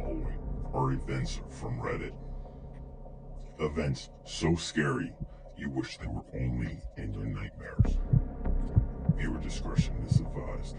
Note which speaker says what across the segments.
Speaker 1: following are events from Reddit. Events so scary you wish they were only in your nightmares. Viewer discretion is advised.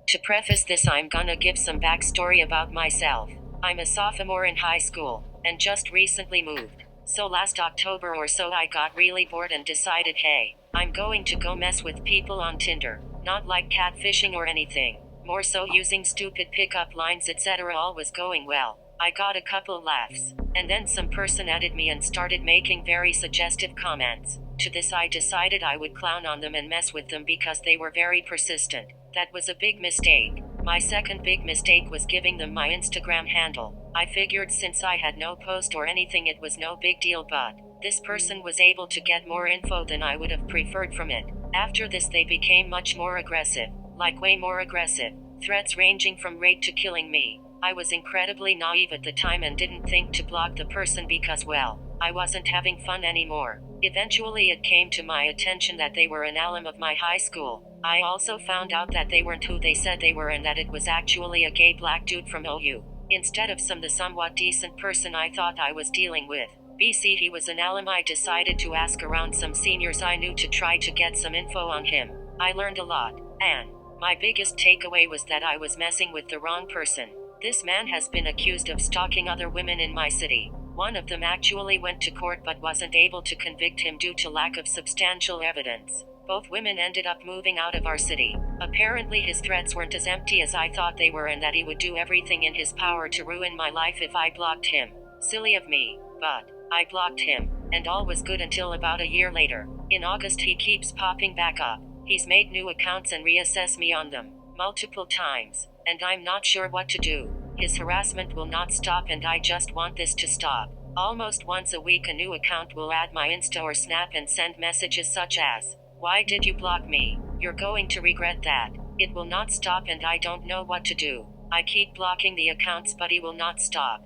Speaker 2: To preface this, I'm gonna give some backstory about myself. I'm a sophomore in high school, and just recently moved. So last October or so I got really bored and decided, hey, I'm going to go mess with people on Tinder. Not like catfishing or anything. More so using stupid pickup lines, etc. All was going well. I got a couple laughs. And then some person added me and started making very suggestive comments. To this I decided I would clown on them and mess with them because they were very persistent. That was a big mistake. My second big mistake was giving them my Instagram handle. I figured since I had no post or anything it was no big deal, but this person was able to get more info than I would have preferred from it. After this they became much more aggressive. Like way more aggressive. Threats ranging from rape to killing me. I was incredibly naive at the time and didn't think to block the person because, well, I wasn't having fun anymore. Eventually it came to my attention that they were an alum of my high school. I also found out that they weren't who they said they were and that it was actually a gay black dude from OU. Instead of the somewhat decent person I thought I was dealing with. BC he was an alum. I decided to ask around some seniors I knew to try to get some info on him. I learned a lot, and my biggest takeaway was that I was messing with the wrong person. This man has been accused of stalking other women in my city. One of them actually went to court but wasn't able to convict him due to lack of substantial evidence. Both women ended up moving out of our city. Apparently his threats weren't as empty as I thought they were, and that he would do everything in his power to ruin my life if I blocked him. Silly of me, but I blocked him, and all was good until about a year later. In August he keeps popping back up. He's made new accounts and reassessed me on them multiple times, and I'm not sure what to do. His harassment will not stop and I just want this to stop. Almost once a week a new account will add my Insta or Snap and send messages such as, "Why did you block me? You're going to regret that." It will not stop and I don't know what to do. I keep blocking the accounts but he will not stop.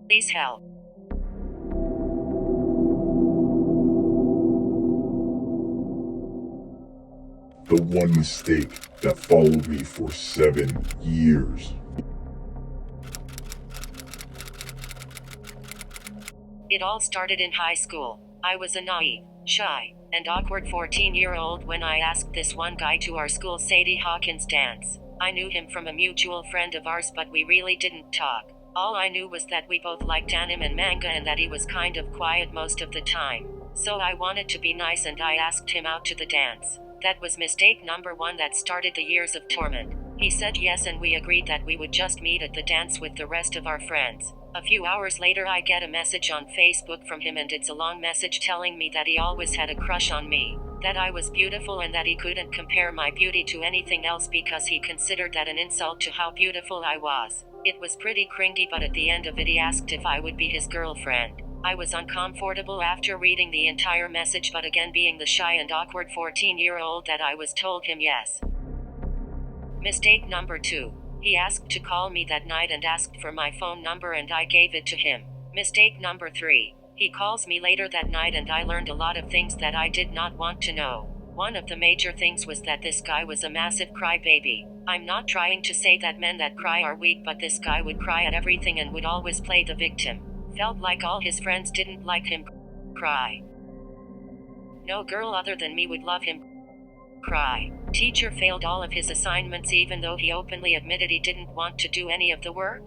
Speaker 2: Please help.
Speaker 1: The one mistake that followed me for 7 years.
Speaker 2: It all started in high school. I was a naive, shy, and awkward 14-year-old when I asked this one guy to our school Sadie Hawkins dance. I knew him from a mutual friend of ours but we really didn't talk. All I knew was that we both liked anime and manga and that he was kind of quiet most of the time. So I wanted to be nice and I asked him out to the dance. That was mistake number 1 that started the years of torment. He said yes and we agreed that we would just meet at the dance with the rest of our friends. A few hours later I get a message on Facebook from him and it's a long message telling me that he always had a crush on me, that I was beautiful and that he couldn't compare my beauty to anything else because he considered that an insult to how beautiful I was. It was pretty cringy, but at the end of it he asked if I would be his girlfriend. I was uncomfortable after reading the entire message, but again being the shy and awkward 14-year-old that I was, told him yes. Mistake number 2. He asked to call me that night and asked for my phone number and I gave it to him. Mistake number 3. He calls me later that night and I learned a lot of things that I did not want to know. One of the major things was that this guy was a massive crybaby. I'm not trying to say that men that cry are weak, but this guy would cry at everything and would always play the victim. Felt like all his friends didn't like him cry. No girl other than me would love him cry. Teacher failed all of his assignments even though he openly admitted he didn't want to do any of the work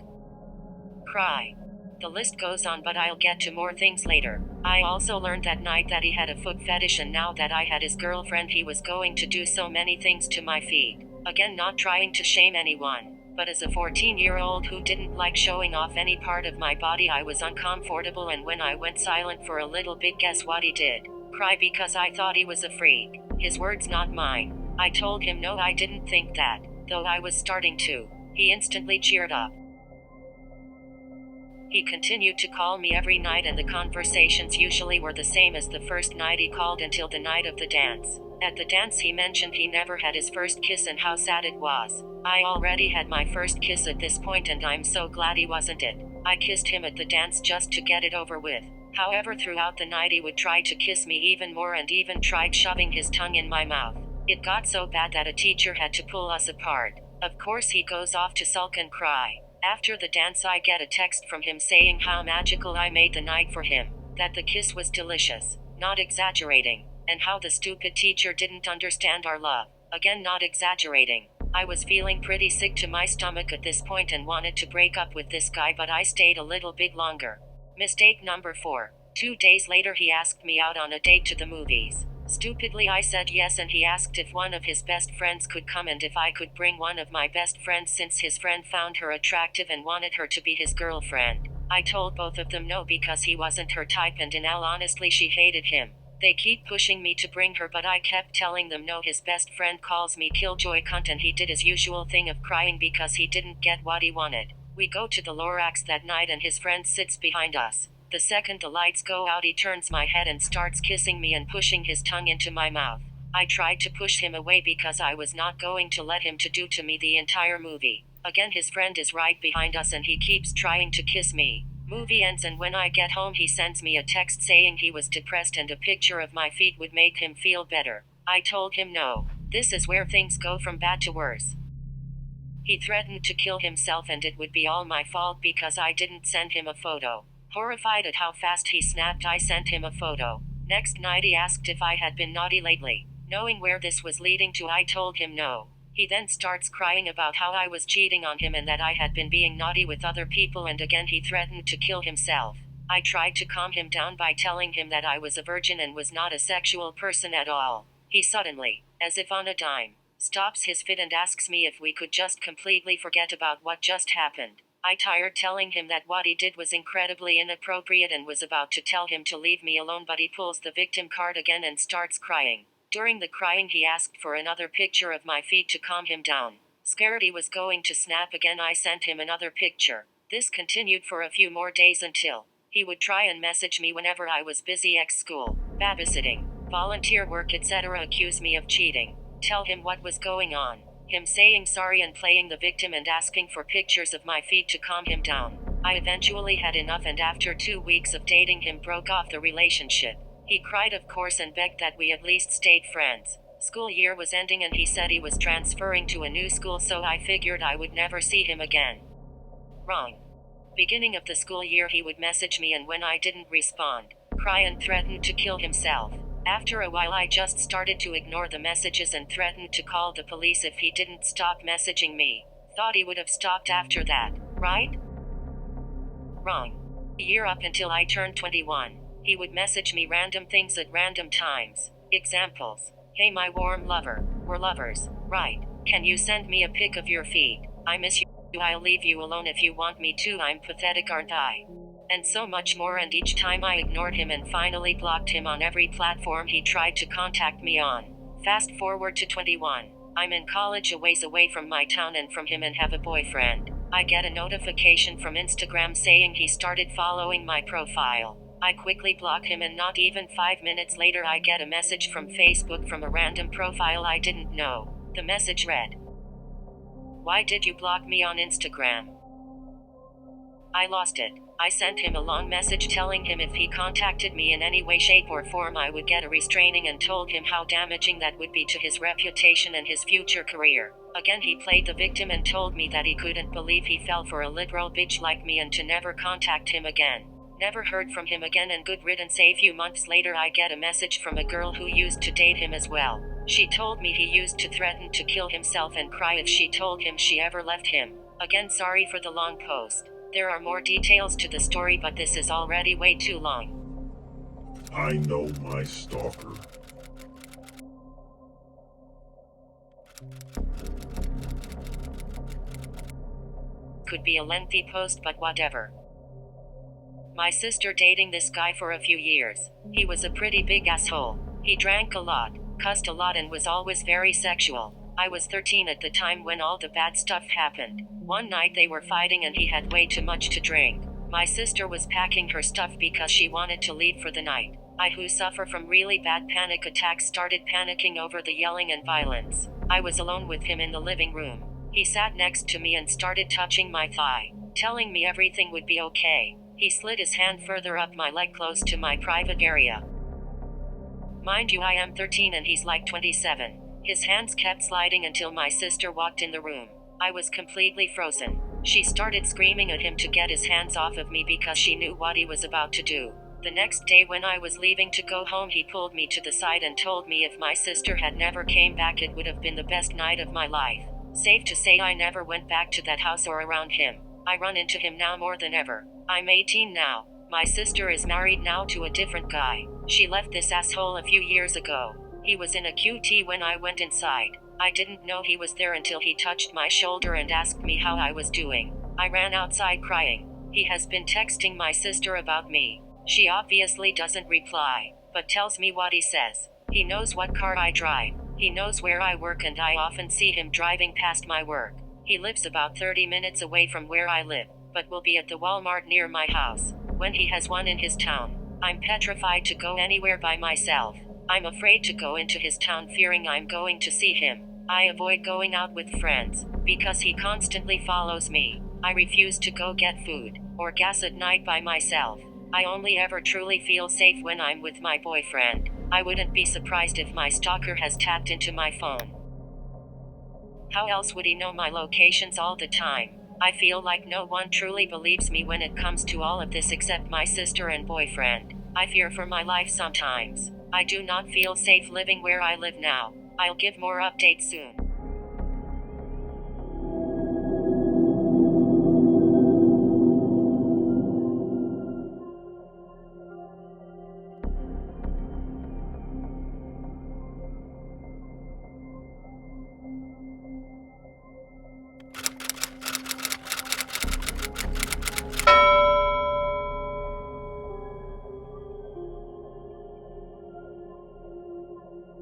Speaker 2: cry. The list goes on, but I'll get to more things later. I also learned that night that he had a foot fetish, and now that I had his girlfriend he was going to do so many things to my feet. Again, not trying to shame anyone, but as a 14-year-old who didn't like showing off any part of my body I was uncomfortable, and when I went silent for a little bit, guess what he did? Cry because I thought he was a freak. His words, not mine. I told him no, I didn't think that, though I was starting to. He instantly cheered up. He continued to call me every night and the conversations usually were the same as the first night he called until the night of the dance. At the dance he mentioned he never had his first kiss and how sad it was. I already had my first kiss at this point and I'm so glad he wasn't it. I kissed him at the dance just to get it over with. However, throughout the night he would try to kiss me even more and even tried shoving his tongue in my mouth. It got so bad that a teacher had to pull us apart. Of course he goes off to sulk and cry. After the dance I get a text from him saying how magical I made the night for him, that the kiss was delicious, not exaggerating, and how the stupid teacher didn't understand our love, again not exaggerating. I was feeling pretty sick to my stomach at this point and wanted to break up with this guy, but I stayed a little bit longer. Mistake number 4. 2 days later he asked me out on a date to the movies. Stupidly I said yes, and he asked if one of his best friends could come and if I could bring one of my best friends since his friend found her attractive and wanted her to be his girlfriend. I told both of them no because he wasn't her type, and in all honesty she hated him. They keep pushing me to bring her, but I kept telling them no. His best friend calls me killjoy cunt, and he did his usual thing of crying because he didn't get what he wanted. We go to the Lorax that night and his friend sits behind us. The second the lights go out he turns my head and starts kissing me and pushing his tongue into my mouth. I tried to push him away because I was not going to let him do to me the entire movie. Again his friend is right behind us and he keeps trying to kiss me. Movie ends and when I get home he sends me a text saying he was depressed and a picture of my feet would make him feel better. I told him no. This is where things go from bad to worse. He threatened to kill himself and it would be all my fault because I didn't send him a photo. Horrified at how fast he snapped, I sent him a photo. Next night he asked if I had been naughty lately. Knowing where this was leading to, I told him no. He then starts crying about how I was cheating on him and that I had been being naughty with other people, and again he threatened to kill himself. I tried to calm him down by telling him that I was a virgin and was not a sexual person at all. He suddenly, as if on a dime, stops his fit and asks me if we could just completely forget about what just happened. I tired telling him that what he did was incredibly inappropriate and was about to tell him to leave me alone, but he pulls the victim card again and starts crying. During the crying he asked for another picture of my feet to calm him down. Scared he was going to snap again, I sent him another picture. This continued for a few more days until he would try and message me whenever I was busy at school, babysitting, volunteer work, etc. Accuse me of cheating. Tell him what was going on. Him saying sorry and playing the victim and asking for pictures of my feet to calm him down. I eventually had enough and after 2 weeks of dating him broke off the relationship. He cried of course and begged that we at least stayed friends. School year was ending and he said he was transferring to a new school, so I figured I would never see him again. Wrong. Beginning of the school year he would message me and when I didn't respond, cry and threaten to kill himself. After a while I just started to ignore the messages and threatened to call the police if he didn't stop messaging me. Thought he would have stopped after that, right? Wrong. A year up until I turned 21. He would message me random things at random times. Examples. Hey my warm lover, we're lovers, right? Can you send me a pic of your feet? I miss you, I'll leave you alone if you want me to, I'm pathetic aren't I? And so much more, and each time I ignored him and finally blocked him on every platform he tried to contact me on. Fast forward to 21. I'm in college a ways away from my town and from him and have a boyfriend. I get a notification from Instagram saying he started following my profile. I quickly block him and not even 5 minutes later I get a message from Facebook from a random profile I didn't know. The message read, "Why did you block me on Instagram?" I lost it. I sent him a long message telling him if he contacted me in any way, shape or form I would get a restraining, and told him how damaging that would be to his reputation and his future career. Again he played the victim and told me that he couldn't believe he fell for a literal bitch like me and to never contact him again. Never heard from him again and good riddance. A few months later I get a message from a girl who used to date him as well. She told me he used to threaten to kill himself and cry if she told him she ever left him. Again sorry for the long post. There are more details to the story, but this is already way too long.
Speaker 1: I know my stalker.
Speaker 2: Could be a lengthy post, but whatever. My sister dating this guy for a few years. He was a pretty big asshole. He drank a lot, cussed a lot and was always very sexual. I was 13 at the time when all the bad stuff happened. One night they were fighting and he had way too much to drink. My sister was packing her stuff because she wanted to leave for the night. I, who suffer from really bad panic attacks, started panicking over the yelling and violence. I was alone with him in the living room. He sat next to me and started touching my thigh, telling me everything would be okay. He slid his hand further up my leg close to my private area. Mind you, I am 13 and he's like 27. His hands kept sliding until my sister walked in the room. I was completely frozen. She started screaming at him to get his hands off of me because she knew what he was about to do. The next day when I was leaving to go home, he pulled me to the side and told me if my sister had never came back, it would have been the best night of my life. Safe to say I never went back to that house or around him. I run into him now more than ever. I'm 18 now. My sister is married now to a different guy. She left this asshole a few years ago. He was in a QT when I went inside. I didn't know he was there until he touched my shoulder and asked me how I was doing. I ran outside crying. He has been texting my sister about me. She obviously doesn't reply, but tells me what he says. He knows what car I drive. He knows where I work, and I often see him driving past my work. He lives about 30 minutes away from where I live, but will be at the Walmart near my house when he has one in his town. I'm petrified to go anywhere by myself. I'm afraid to go into his town, fearing I'm going to see him. I avoid going out with friends because he constantly follows me. I refuse to go get food or gas at night by myself. I only ever truly feel safe when I'm with my boyfriend. I wouldn't be surprised if my stalker has tapped into my phone. How else would he know my locations all the time? I feel like no one truly believes me when it comes to all of this except my sister and boyfriend. I fear for my life sometimes. I do not feel safe living where I live now. I'll give more updates soon.